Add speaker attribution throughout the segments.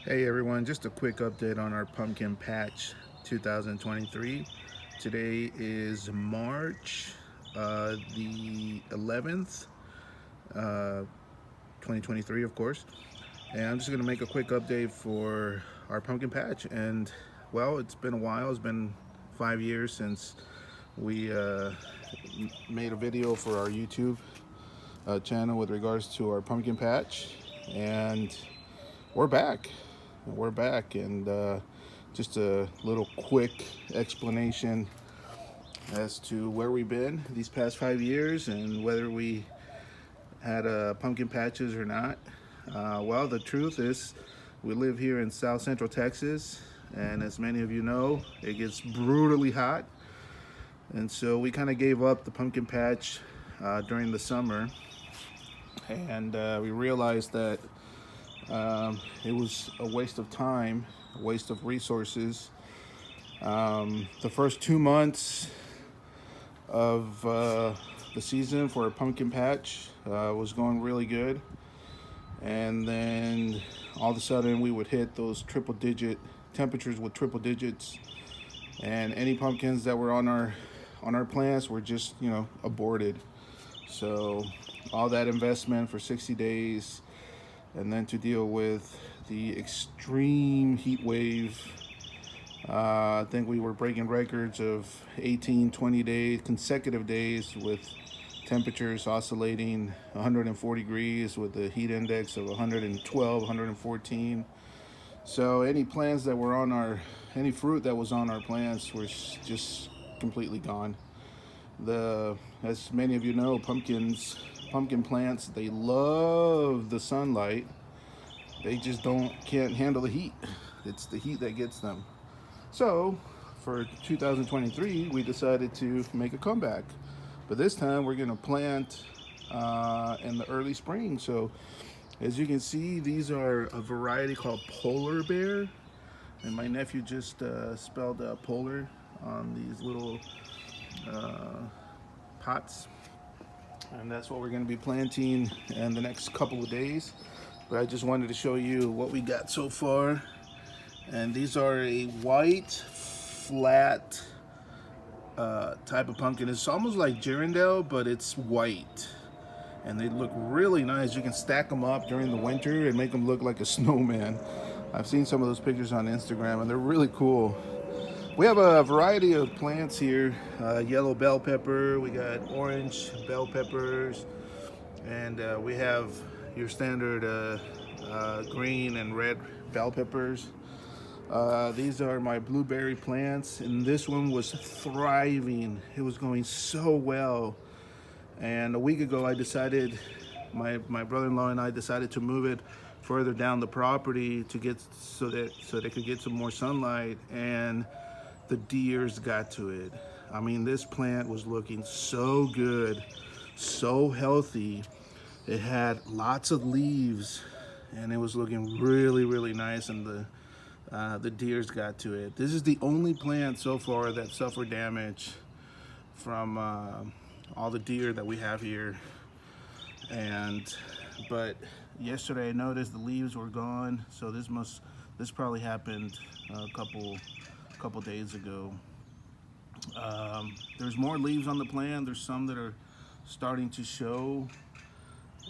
Speaker 1: Hey everyone, just a quick update on our pumpkin patch 2023. Today is March the 11th, uh, 2023, of course. And I'm just going to make a quick update for our pumpkin patch. And well, it's been a while, it's been 5 years since we made a video for our YouTube channel with regards to our pumpkin patch. And we're back. We're back, and just a little quick explanation as to where we've been these past 5 years and whether we had pumpkin patches or not. Well, the truth is, we live here in South Central Texas, and as many of you know, it gets brutally hot, and so we kind of gave up the pumpkin patch during the summer, and we realized that it was a waste of time, a waste of resources. The first 2 months of the season for a pumpkin patch was going really good, and then all of a sudden we would hit those triple digit temperatures with triple digits, and any pumpkins that were on our plants were just aborted. So all that investment for 60 days, and then to deal with the extreme heat wave. I think we were breaking records of 18, 20 days, consecutive days with temperatures oscillating 140 degrees with a heat index of 112, 114. So any plants that were on any fruit that was on our plants was just completely gone. As many of you know, pumpkin plants, they love the sunlight. They just can't handle the heat. It's the heat that gets them. So, for 2023, we decided to make a comeback. But this time, we're going to plant in the early spring. So, as you can see, these are a variety called Polar Bear. And my nephew just spelled polar on these little uh, pots. And that's what we're going to be planting in the next couple of days. But I just wanted to show you what we got so far. And these are a white, flat type of pumpkin. It's almost like Girondale, but it's white. And they look really nice. You can stack them up during the winter and make them look like a snowman. I've seen some of those pictures on Instagram, and they're really cool. We have a variety of plants here. Yellow bell pepper, we got orange bell peppers, and we have your standard green and red bell peppers. These are my blueberry plants, and this one was thriving. It was going so well. And a week ago, my brother-in-law and I decided to move it further down the property to get so they could get some more sunlight. And the deers got to it. I mean, this plant was looking so good, so healthy. It had lots of leaves, and it was looking really, really nice. And the deers got to it. This is the only plant so far that suffered damage from all the deer that we have here. And but yesterday I noticed the leaves were gone, so this probably happened a couple days ago. There's more leaves on the plant. There's some that are starting to show,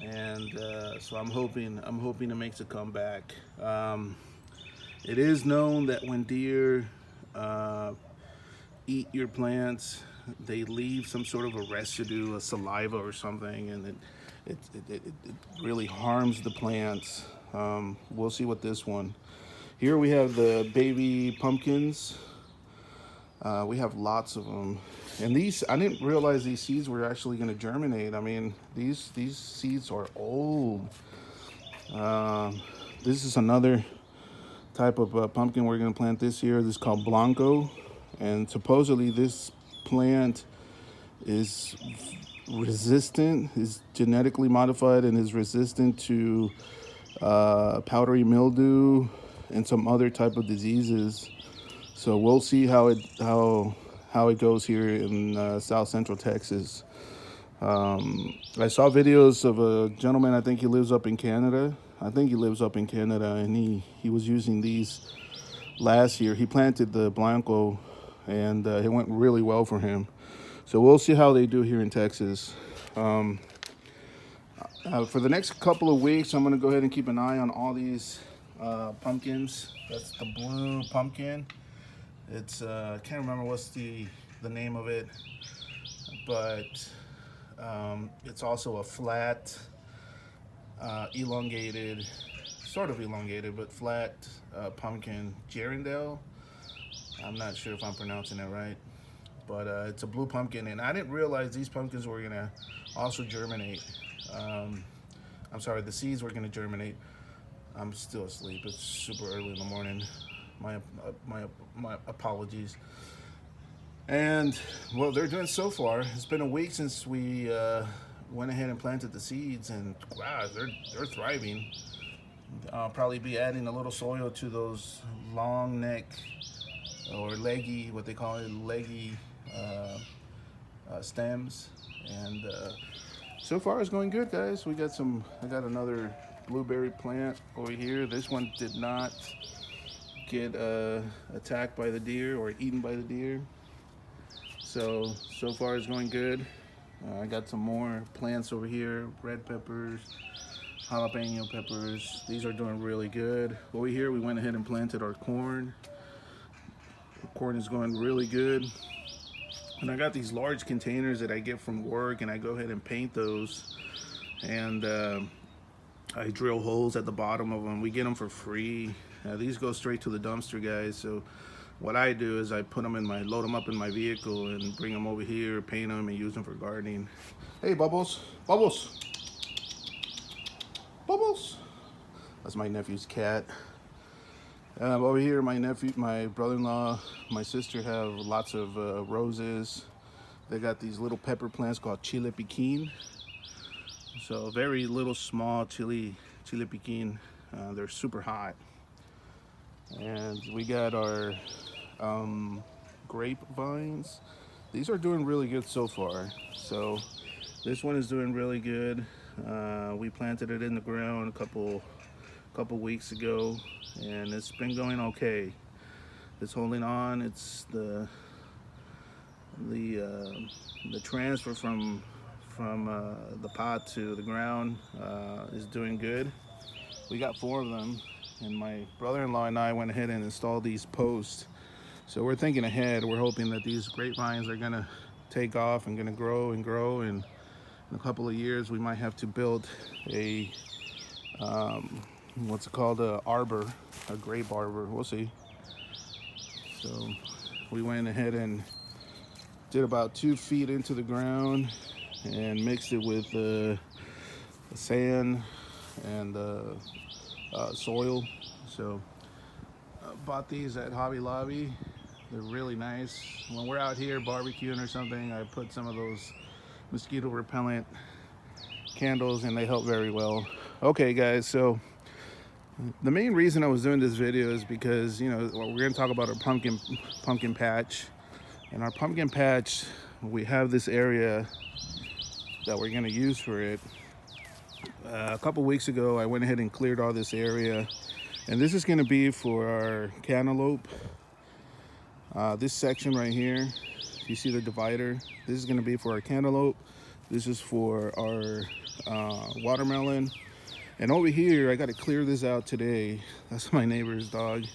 Speaker 1: and so I'm hoping it makes a comeback. It is known that when deer eat your plants, they leave some sort of a residue, a saliva or something, and it really harms the plants. We'll see what this one. Here we have the baby pumpkins. We have lots of them, and these I didn't realize these seeds were actually going to germinate. I mean, these seeds are old. This is another type of pumpkin we're going to plant this year. This is called Blanco, and supposedly this plant is resistant, is genetically modified, and is resistant to powdery mildew and some other type of diseases. So we'll see how it goes here in South Central Texas. I saw videos of a gentleman. I think he lives up in Canada. I think he lives up in Canada, and he was using these last year. He planted the Blanco, and it went really well for him. So we'll see how they do here in Texas. For the next couple of weeks, I'm going to go ahead and keep an eye on all these pumpkins. That's the blue pumpkin. It's I can't remember what's the name of it, but it's also a flat, elongated, sort of elongated, but flat pumpkin, Gerindale. I'm not sure if I'm pronouncing it right, but it's a blue pumpkin, and I didn't realize these pumpkins were gonna also germinate. I'm sorry, the seeds were gonna germinate. I'm still asleep. It's super early in the morning. My apologies. And well, they're doing so far. It's been a week since we went ahead and planted the seeds, and wow, they're thriving. I'll probably be adding a little soil to those long neck or leggy, what they call it, leggy stems, and so far it's going good, guys. I got another blueberry plant over here. This one did not get attacked by the deer or eaten by the deer. So far it's going good. I got some more plants over here, red peppers, jalapeno peppers. These are doing really good. Over here we went ahead and planted our corn. The corn is going really good. And I got these large containers that I get from work, and I go ahead and paint those. And I drill holes at the bottom of them. We get them for free. These go straight to the dumpster, guys. So what I do is I load them up in my vehicle and bring them over here, paint them, and use them for gardening. Hey, Bubbles, Bubbles, Bubbles. That's my nephew's cat. Over here, my brother-in-law, my sister have lots of roses. They got these little pepper plants called chile piquin. So very little small chile piquin. They're super hot. And we got our grapevines. These are doing really good so far. So this one is doing really good. We planted it in the ground a couple weeks ago, and it's been going okay. It's holding on. It's the transfer from the pot to the ground is doing good. We got 4 of them, and my brother-in-law and I went ahead and installed these posts. So we're thinking ahead. We're hoping that these grapevines are gonna take off and gonna grow and grow, and in a couple of years we might have to build a what's it called, a grape arbor. We'll see. So we went ahead and did about 2 feet into the ground and mixed it with sand and soil. So bought these at Hobby Lobby. They're really nice. When we're out here barbecuing or something, I put some of those mosquito repellent candles, and they help very well. Okay, guys, so the main reason I was doing this video is because, you know, we're going to talk about our pumpkin patch. And our pumpkin patch, we have this area that we're going to use for it. A couple weeks ago, I went ahead and cleared all this area, and this is going to be for our cantaloupe. This section right here, you see the divider, this is going to be for our cantaloupe. This is for our watermelon. And over here, I got to clear this out today. That's my neighbor's dog.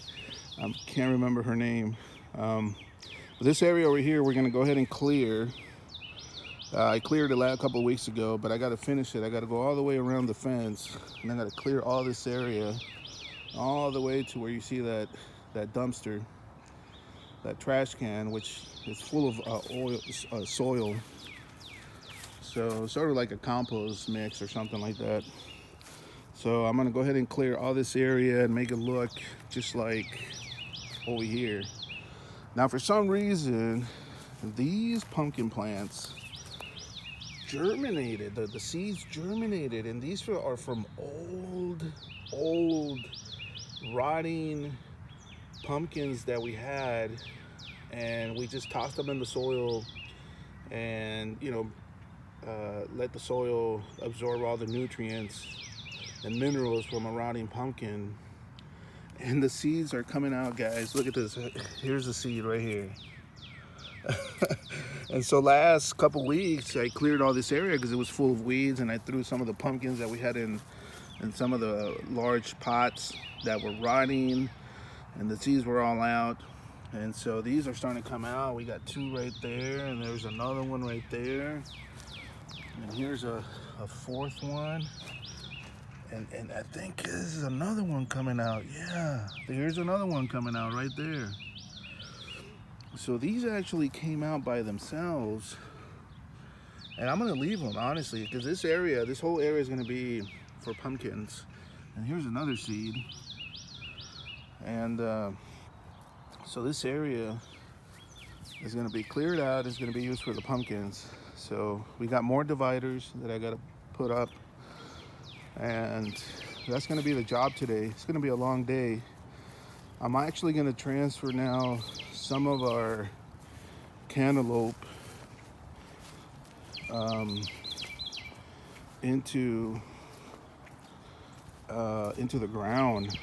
Speaker 1: I can't remember her name. This area over here, we're going to go ahead and clear. I cleared it a couple of weeks ago, but I got to finish it. I got to go all the way around the fence, and I got to clear all this area all the way to where you see that dumpster, that trash can, which is full of soil. So sort of like a compost mix or something like that. So I'm gonna go ahead and clear all this area and make it look just like over here. Now, for some reason, these pumpkin plants germinated, the seeds germinated, and these are from old rotting pumpkins that we had, and we just tossed them in the soil and, you know, let the soil absorb all the nutrients. and minerals from a rotting pumpkin. And the seeds are coming out, guys. Look at this. Here's the seed right here. And so last couple weeks I cleared all this area because it was full of weeds, and I threw some of the pumpkins that we had in some of the large pots that were rotting, and the seeds were all out. And so these are starting to come out. We got 2 right there, and there's another one right there, and here's a 4th one, and I think this is another one coming out. Yeah, here's another one coming out right there. So these actually came out by themselves, and I'm gonna leave them, honestly, because this whole area is gonna be for pumpkins. And here's another seed. And so this area is gonna be cleared out. It's gonna be used for the pumpkins. So we got more dividers that I gotta put up, and that's gonna be the job today. It's gonna be a long day. I'm actually gonna transfer now some of our cantaloupe into the ground,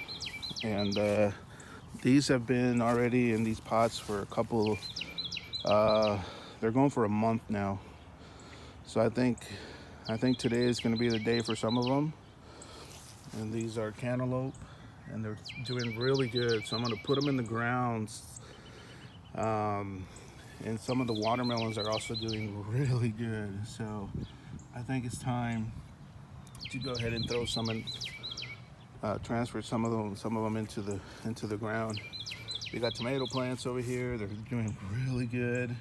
Speaker 1: and these have been already in these pots for a couple. They're going for a month now, so I think today is going to be the day for some of them. And these are cantaloupe, and they're doing really good. So I'm going to put them in the ground. And some of the watermelons are also doing really good. So I think it's time to go ahead and throw some in, transfer some of them into the ground. We got tomato plants over here. They're doing really good.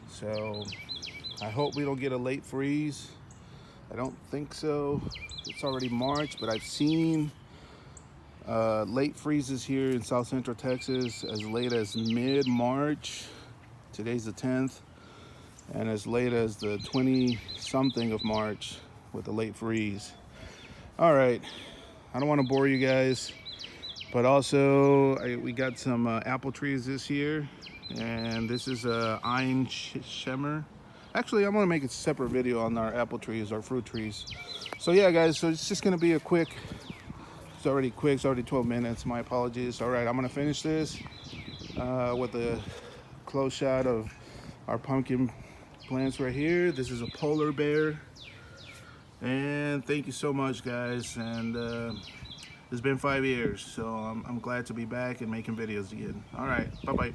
Speaker 1: So I hope we don't get a late freeze. I don't think so. It's already March, but I've seen late freezes here in South Central Texas as late as mid-March. Today's the 10th, and as late as the 20-something of March with a late freeze. All right, I don't want to bore you guys, but also we got some apple trees this year, and this is Ein Shemmer. Actually, I'm gonna make a separate video on our apple trees, our fruit trees. So yeah, guys, so it's just gonna be a quick. It's already quick. It's already 12 minutes. My apologies. All right, I'm gonna finish this with a close shot of our pumpkin plants right here. This is a polar bear, and thank you so much, guys. And it's been 5 years, so I'm glad to be back and making videos again. All right, bye bye.